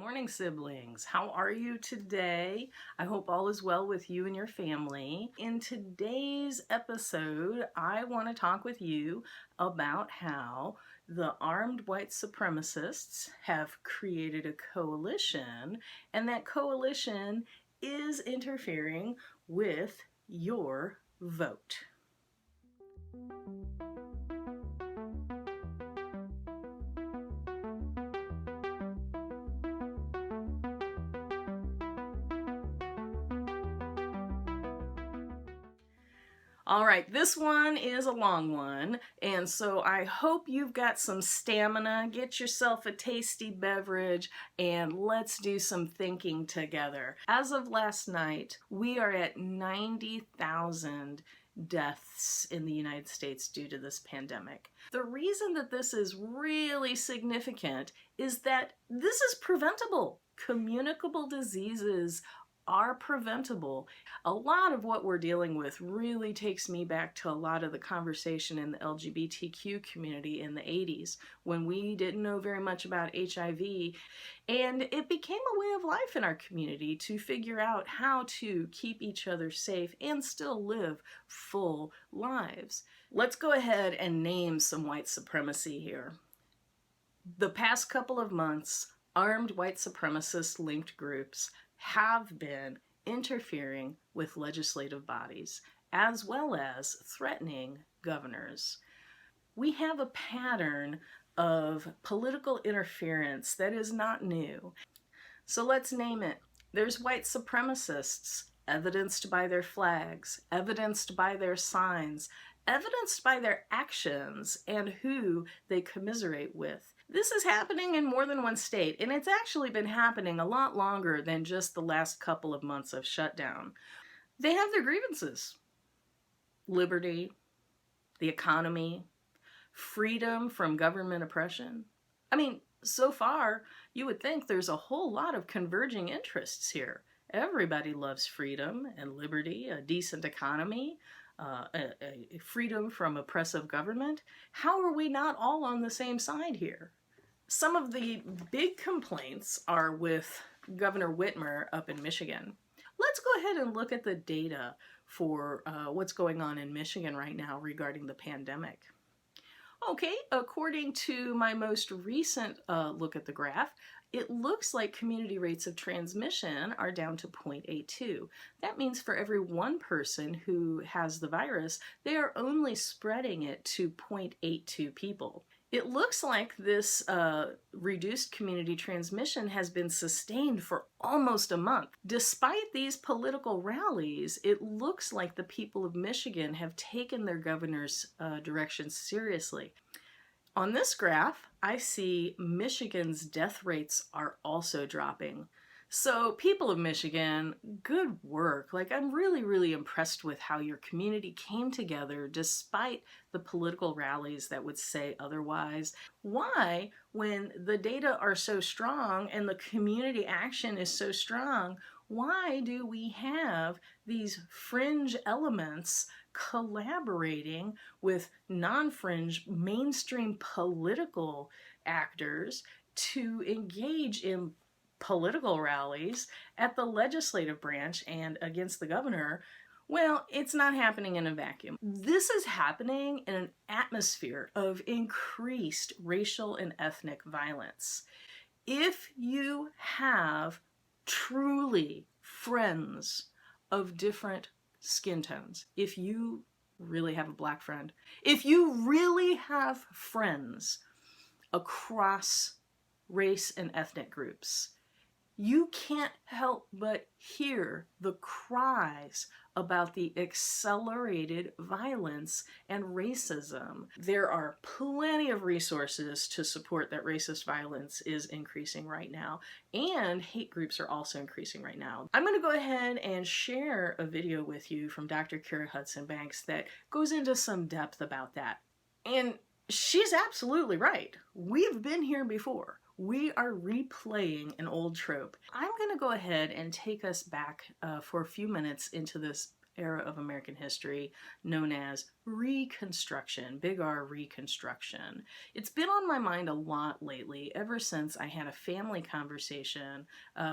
morning, siblings. How are you today? I hope all is well with you and your family. In today's episode, I want to talk with you about how the armed white supremacists have created a coalition, and that coalition is interfering with your vote. All right, this one is a long one, and so I hope you've got some stamina. Get yourself a tasty beverage, and let's do some thinking together. As of last night, we are at 90,000 deaths in the United States due to this pandemic. The reason that this is really significant is that this is preventable. Communicable diseases are preventable. A lot of what we're dealing with really takes me back to a lot of the conversation in the LGBTQ community in the 80s when we didn't know very much about HIV, and it became a way of life in our community to figure out how to keep each other safe and still live full lives. Let's go ahead and name some white supremacy here. The past couple of months, armed white supremacist linked groups have been interfering with legislative bodies as well as threatening governors. We have a pattern of political interference that is not new. So let's name it. There's white supremacists, evidenced by their flags, evidenced by their signs, evidenced by their actions and who they commiserate with. This is happening in more than one state, and it's actually been happening a lot longer than just the last couple of months of shutdown. They have their grievances. Liberty, the economy, freedom from government oppression. I mean, so far, you would think there's a whole lot of converging interests here. Everybody loves freedom and liberty, a decent economy, a freedom from oppressive government. How are we not all on the same side here? Some of the big complaints are with Governor Whitmer up in Michigan. Let's go ahead and look at the data for what's going on in Michigan right now regarding the pandemic. Okay, according to my most recent look at the graph, it looks like community rates of transmission are down to 0.82. That means for every one person who has the virus, they are only spreading it to 0.82 people. It looks like this reduced community transmission has been sustained for almost a month. Despite these political rallies, it looks like the people of Michigan have taken their governor's direction seriously. On this graph, I see Michigan's death rates are also dropping. So people of Michigan, good work. Like, I'm really, really impressed with how your community came together despite the political rallies that would say otherwise. Why, when the data are so strong and the community action is so strong, why do we have these fringe elements collaborating with non-fringe mainstream political actors to engage in political rallies at the legislative branch and against the governor? Well, it's not happening in a vacuum. This is happening in an atmosphere of increased racial and ethnic violence. If you have truly friends of different skin tones, if you really have a black friend, if you really have friends across race and ethnic groups, you can't help but hear the cries about the accelerated violence and racism. There are plenty of resources to support that racist violence is increasing right now, and hate groups are also increasing right now. I'm going to go ahead and share a video with you from Dr. Kara Hudson Banks that goes into some depth about that. And she's absolutely right. We've been here before. We are replaying an old trope. I'm going to go ahead and take us back for a few minutes into this era of American history known as Reconstruction, big R, Reconstruction. It's been on my mind a lot lately, ever since I had a family conversation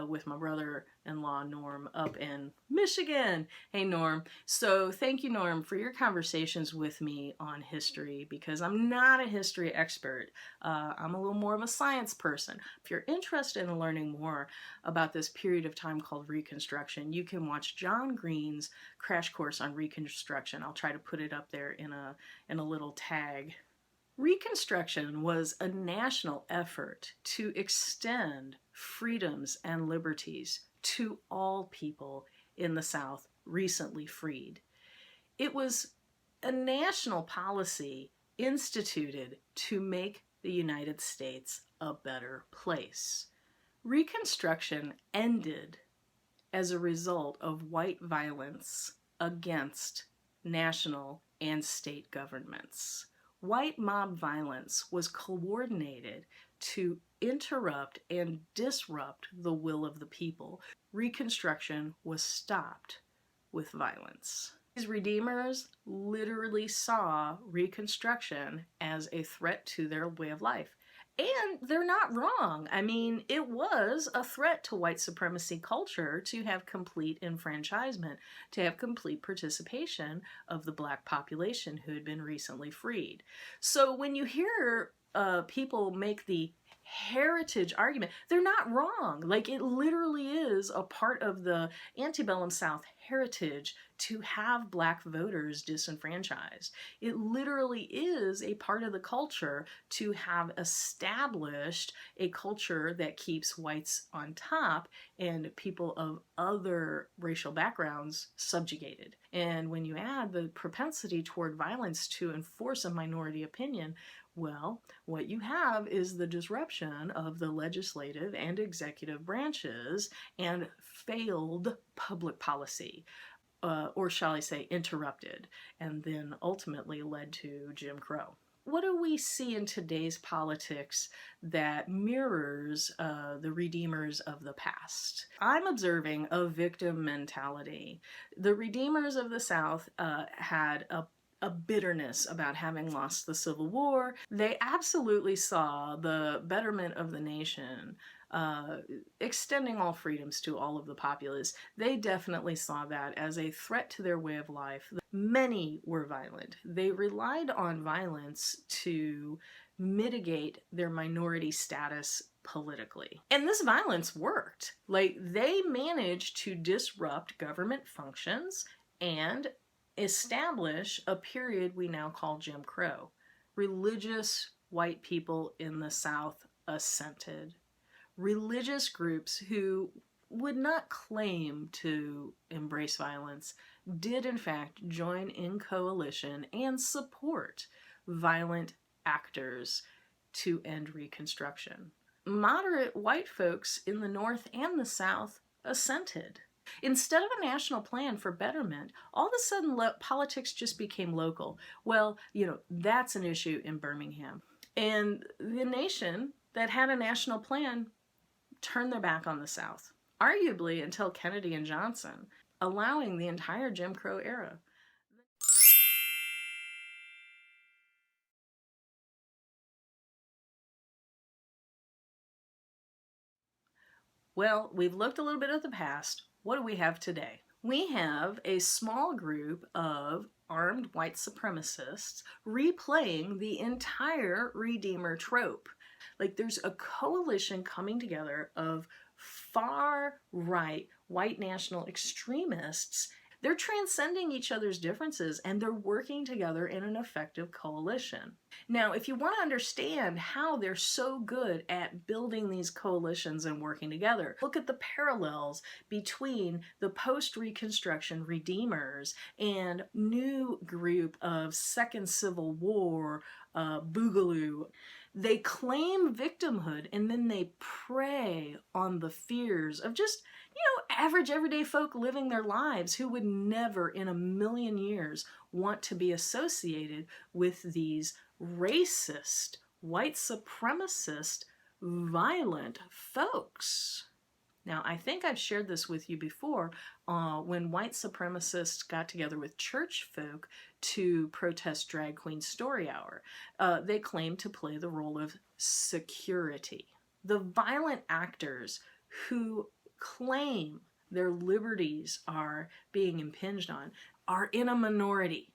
with my brother-in-law, Norm, up in Michigan. Hey, Norm. So thank you, Norm, for your conversations with me on history, because I'm not a history expert. I'm a little more of a science person. If you're interested in learning more about this period of time called Reconstruction, you can watch John Green's crash course on Reconstruction. I'll try to put it up there in a little tag. Reconstruction was a national effort to extend freedoms and liberties to all people in the South recently freed. It was a national policy instituted to make the United States a better place. Reconstruction ended as a result of white violence against national and state governments. White mob violence was coordinated to interrupt and disrupt the will of the people. Reconstruction was stopped with violence. These redeemers literally saw Reconstruction as a threat to their way of life. And they're not wrong. I mean, it was a threat to white supremacy culture to have complete enfranchisement, to have complete participation of the black population who had been recently freed. So when you hear people make the heritage argument, they're not wrong. Like, it literally is a part of the antebellum South heritage to have black voters disenfranchised. It literally is a part of the culture to have established a culture that keeps whites on top and people of other racial backgrounds subjugated. And when you add the propensity toward violence to enforce a minority opinion, well, what you have is the disruption of the legislative and executive branches and failed public policy, or shall I say interrupted, and then ultimately led to Jim Crow. What do we see in today's politics that mirrors the redeemers of the past? I'm observing a victim mentality. The redeemers of the South had a bitterness about having lost the Civil War. They absolutely saw the betterment of the nation, extending all freedoms to all of the populace. They definitely saw that as a threat to their way of life. Many were violent. They relied on violence to mitigate their minority status politically. And this violence worked. Like, they managed to disrupt government functions and establish a period we now call Jim Crow. Religious white people in the South assented. Religious groups who would not claim to embrace violence did in fact join in coalition and support violent actors to end Reconstruction. Moderate white folks in the North and the South assented. Instead of a national plan for betterment, all of a sudden politics just became local. Well, that's an issue in Birmingham. And the nation that had a national plan turned their back on the South, arguably until Kennedy and Johnson, allowing the entire Jim Crow era. Well, we've looked a little bit at the past. What do we have today? We have a small group of armed white supremacists replaying the entire Redeemer trope. Like, there's a coalition coming together of far-right white national extremists. They're transcending each other's differences and they're working together in an effective coalition. Now, if you want to understand how they're so good at building these coalitions and working together, look at the parallels between the post-Reconstruction Redeemers and new group of Second Civil War, Boogaloo. They claim victimhood and then they prey on the fears of just, average everyday folk living their lives who would never in a million years want to be associated with these racist, white supremacist, violent folks. Now, I think I've shared this with you before when white supremacists got together with church folk to protest Drag Queen Story Hour. They claimed to play the role of security. The violent actors who claim their liberties are being impinged on are in a minority.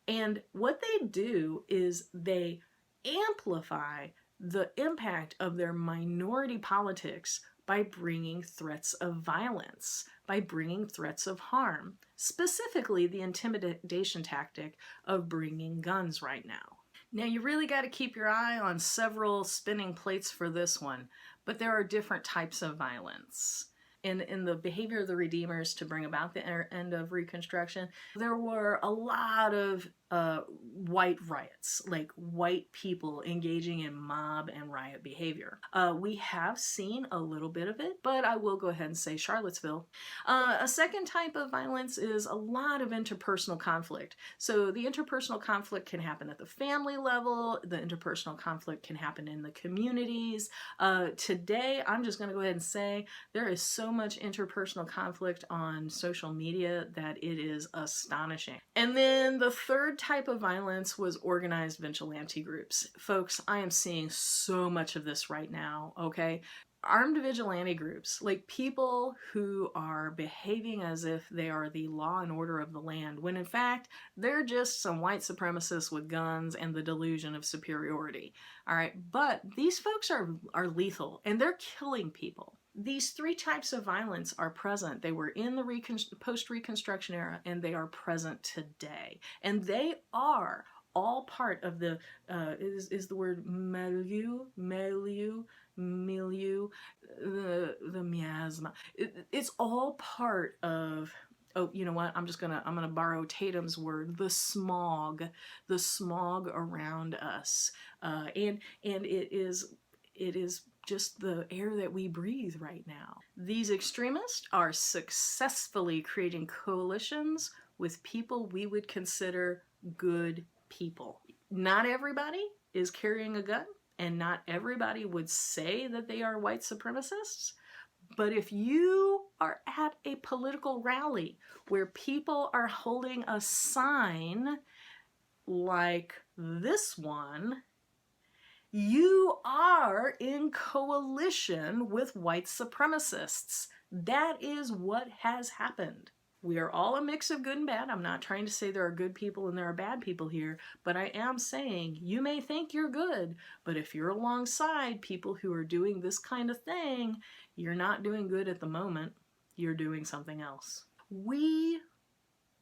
And what they do is they amplify the impact of their minority politics by bringing threats of violence, by bringing threats of harm, specifically the intimidation tactic of bringing guns right now. Now, you really got to keep your eye on several spinning plates for this one, but there are different types of violence. In the behavior of the Redeemers to bring about the end of Reconstruction, there were a lot of white riots, like white people engaging in mob and riot behavior. We have seen a little bit of it, but I will go ahead and say Charlottesville. A second type of violence is a lot of interpersonal conflict. So the interpersonal conflict can happen at the family level, the interpersonal conflict can happen in the communities. Today, I'm just going to go ahead and say there is so much interpersonal conflict on social media that it is astonishing. And then the third type of violence was organized vigilante groups. Folks, I am seeing so much of this right now, okay? Armed vigilante groups, like people who are behaving as if they are the law and order of the land, when in fact, they're just some white supremacists with guns and the delusion of superiority. All right, but these folks are lethal and they're killing people. These three types of violence are present. They were in the post-Reconstruction era and they are present today. And they are all part of the, is the word milieu, the miasma. It's all part of, oh, you know what? I'm gonna borrow Tatum's word, the smog around us. And it is just the air that we breathe right now. These extremists are successfully creating coalitions with people we would consider good people. Not everybody is carrying a gun, and not everybody would say that they are white supremacists. But if you are at a political rally where people are holding a sign like this one, you are in coalition with white supremacists. That is what has happened. We are all a mix of good and bad. I'm not trying to say there are good people and there are bad people here, but I am saying you may think you're good, but if you're alongside people who are doing this kind of thing, you're not doing good at the moment. You're doing something else. We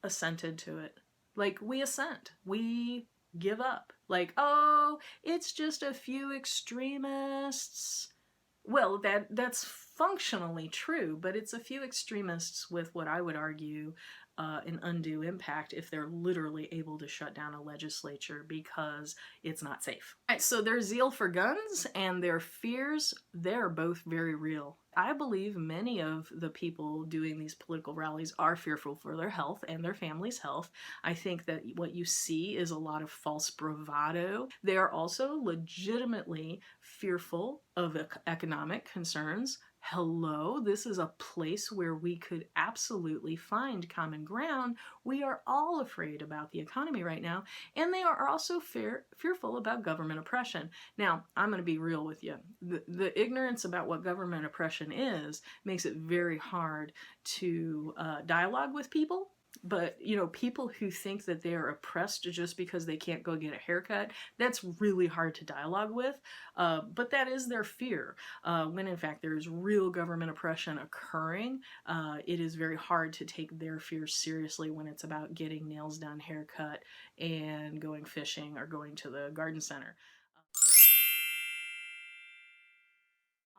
assented to it. Like, we assent. We give up. Like, oh, it's just a few extremists. Well, that's functionally true, but it's a few extremists with what I would argue an undue impact if they're literally able to shut down a legislature because it's not safe. All right, so their zeal for guns and their fears, they're both very real. I believe many of the people doing these political rallies are fearful for their health and their family's health. I think that what you see is a lot of false bravado. They are also legitimately fearful of economic concerns. Hello, this is a place where we could absolutely find common ground. We are all afraid about the economy right now, and they are also fearful about government oppression. Now, I'm going to be real with you. The ignorance about what government oppression is makes it very hard to dialogue with people. But, you know, people who think that they are oppressed just because they can't go get a haircut, that's really hard to dialogue with. But that is their fear. When in fact there is real government oppression occurring, it is very hard to take their fears seriously when it's about getting nails done, haircut, and going fishing or going to the garden center.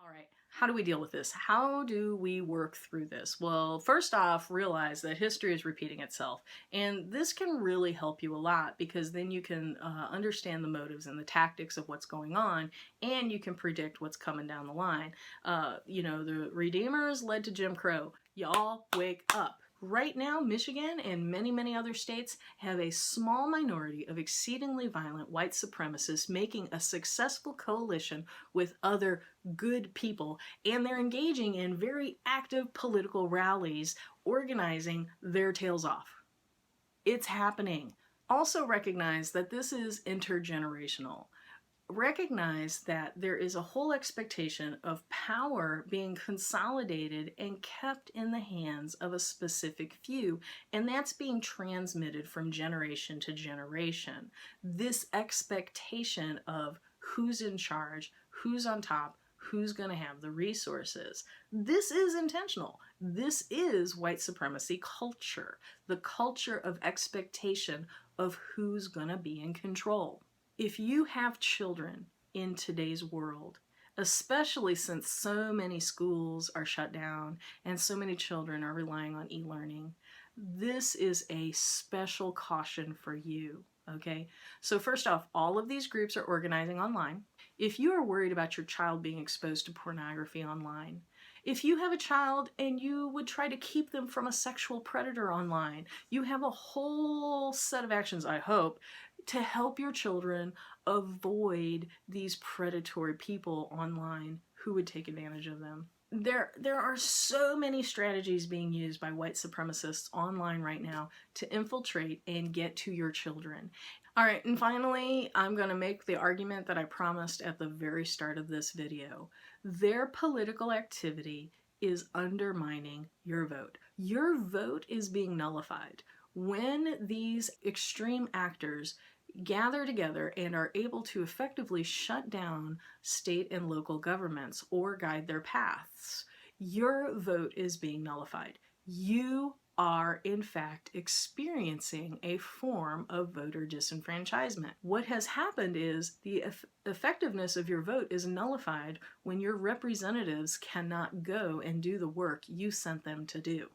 All right. How do we deal with this? How do we work through this? Well, first off, realize that history is repeating itself. And this can really help you a lot because then you can understand the motives and the tactics of what's going on, and you can predict what's coming down the line. You know, the Redeemers led to Jim Crow. Y'all wake up. Right now, Michigan and many, many other states have a small minority of exceedingly violent white supremacists making a successful coalition with other good people, and they're engaging in very active political rallies, organizing their tails off. It's happening. Also recognize that this is intergenerational. Recognize that there is a whole expectation of power being consolidated and kept in the hands of a specific few, and that's being transmitted from generation to generation. This expectation of who's in charge, who's on top, who's going to have the resources. This is intentional. This is white supremacy culture, the culture of expectation of who's going to be in control. If you have children in today's world, especially since so many schools are shut down and so many children are relying on e-learning, this is a special caution for you, okay? So first off, all of these groups are organizing online. If you are worried about your child being exposed to pornography online, if you have a child and you would try to keep them from a sexual predator online, you have a whole set of actions, I hope, to help your children avoid these predatory people online who would take advantage of them. There are so many strategies being used by white supremacists online right now to infiltrate and get to your children. All right, and finally, I'm going to make the argument that I promised at the very start of this video. Their political activity is undermining your vote. Your vote is being nullified. When these extreme actors gather together and are able to effectively shut down state and local governments or guide their paths, your vote is being nullified. You are, in fact, experiencing a form of voter disenfranchisement. What has happened is the effectiveness of your vote is nullified when your representatives cannot go and do the work you sent them to do.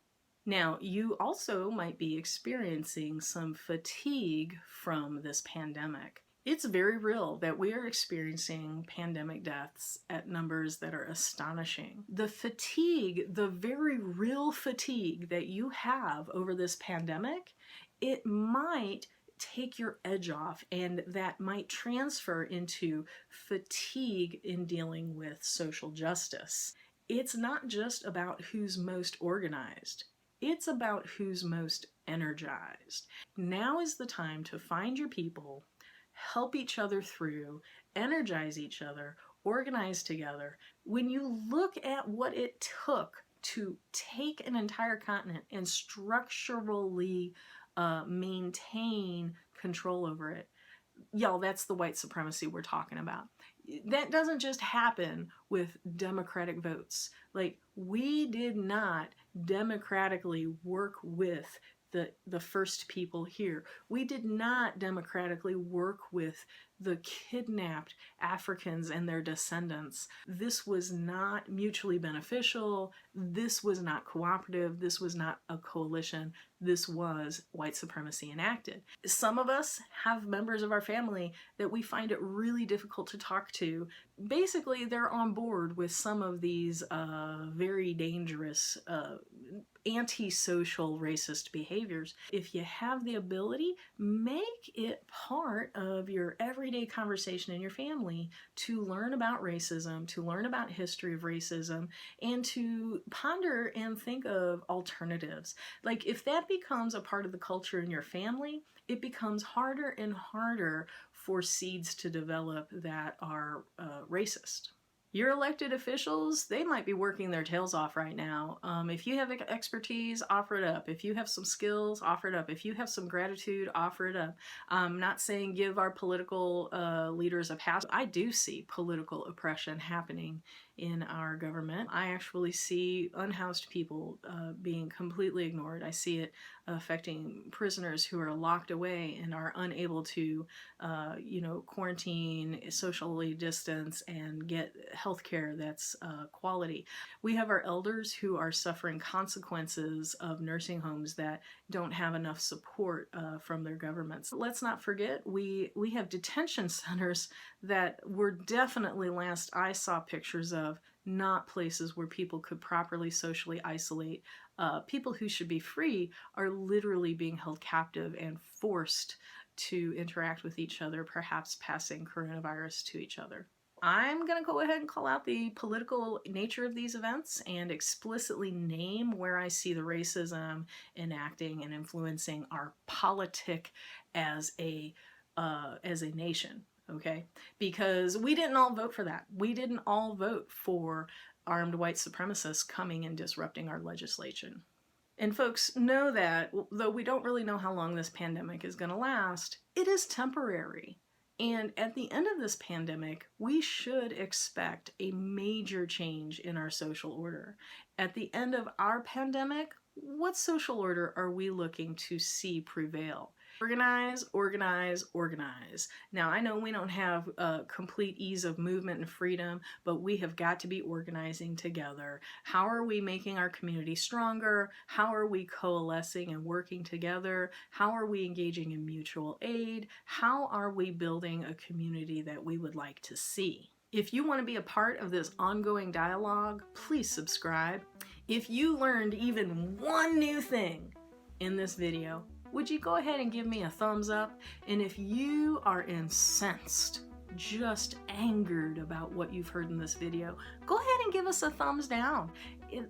Now, you also might be experiencing some fatigue from this pandemic. It's very real that we are experiencing pandemic deaths at numbers that are astonishing. The fatigue, the very real fatigue that you have over this pandemic, it might take your edge off, and that might transfer into fatigue in dealing with social justice. It's not just about who's most organized. It's about who's most energized. Now is the time to find your people, help each other through, energize each other, organize together. When you look at what it took to take an entire continent and structurally maintain control over it, y'all, that's the white supremacy we're talking about. That doesn't just happen with democratic votes. Like, we did not democratically work with the first people here. We did not democratically work with the kidnapped Africans and their descendants. This was not mutually beneficial. This was not cooperative. This was not a coalition. This was white supremacy enacted. Some of us have members of our family that we find it really difficult to talk to. Basically, they're on board with some of these very dangerous antisocial racist behaviors. If you have the ability, make it part of your everyday conversation in your family to learn about racism, to learn about history of racism, and to ponder and think of alternatives. Like, if that becomes a part of the culture in your family, it becomes harder and harder for seeds to develop that are racist. Your elected officials, they might be working their tails off right now. If you have expertise, offer it up. If you have some skills, offer it up. If you have some gratitude, offer it up. I'm not saying give our political leaders a pass. I do see political oppression happening in our government. I actually see unhoused people being completely ignored. I see it affecting prisoners who are locked away and are unable to, quarantine, socially distance, and get health care that's quality. We have our elders who are suffering consequences of nursing homes that don't have enough support from their governments. Let's not forget, we have detention centers that were definitely, last I saw pictures of, not places where people could properly socially isolate. People who should be free are literally being held captive and forced to interact with each other, perhaps passing coronavirus to each other. I'm going to go ahead and call out the political nature of these events and explicitly name where I see the racism enacting and influencing our politic as a nation, okay? Because we didn't all vote for that. We didn't all vote for armed white supremacists coming and disrupting our legislation. And folks, know that though we don't really know how long this pandemic is going to last, it is temporary. And at the end of this pandemic, we should expect a major change in our social order. At the end of our pandemic, what social order are we looking to see prevail? Organize, organize, organize. Now, I know we don't have complete ease of movement and freedom, but we have got to be organizing together. How are we making our community stronger? How are we coalescing and working together? How are we engaging in mutual aid? How are we building a community that we would like to see? If you want to be a part of this ongoing dialogue, please subscribe. If you learned even one new thing in this video, would you go ahead and give me a thumbs up? And if you are incensed, just angered about what you've heard in this video, go ahead and give us a thumbs down.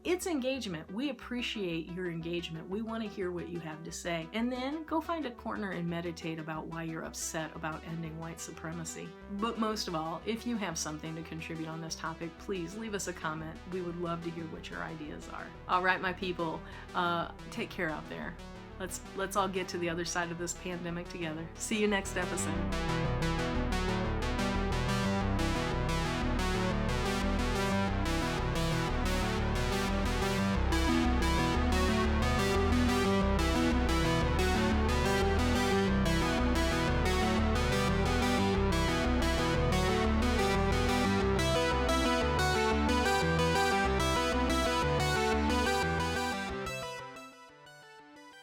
It's engagement. We appreciate your engagement. We want to hear what you have to say. And then go find a corner and meditate about why you're upset about ending white supremacy. But most of all, if you have something to contribute on this topic, please leave us a comment. We would love to hear what your ideas are. All right, my people, take care out there. Let's all get to the other side of this pandemic together. See you next episode.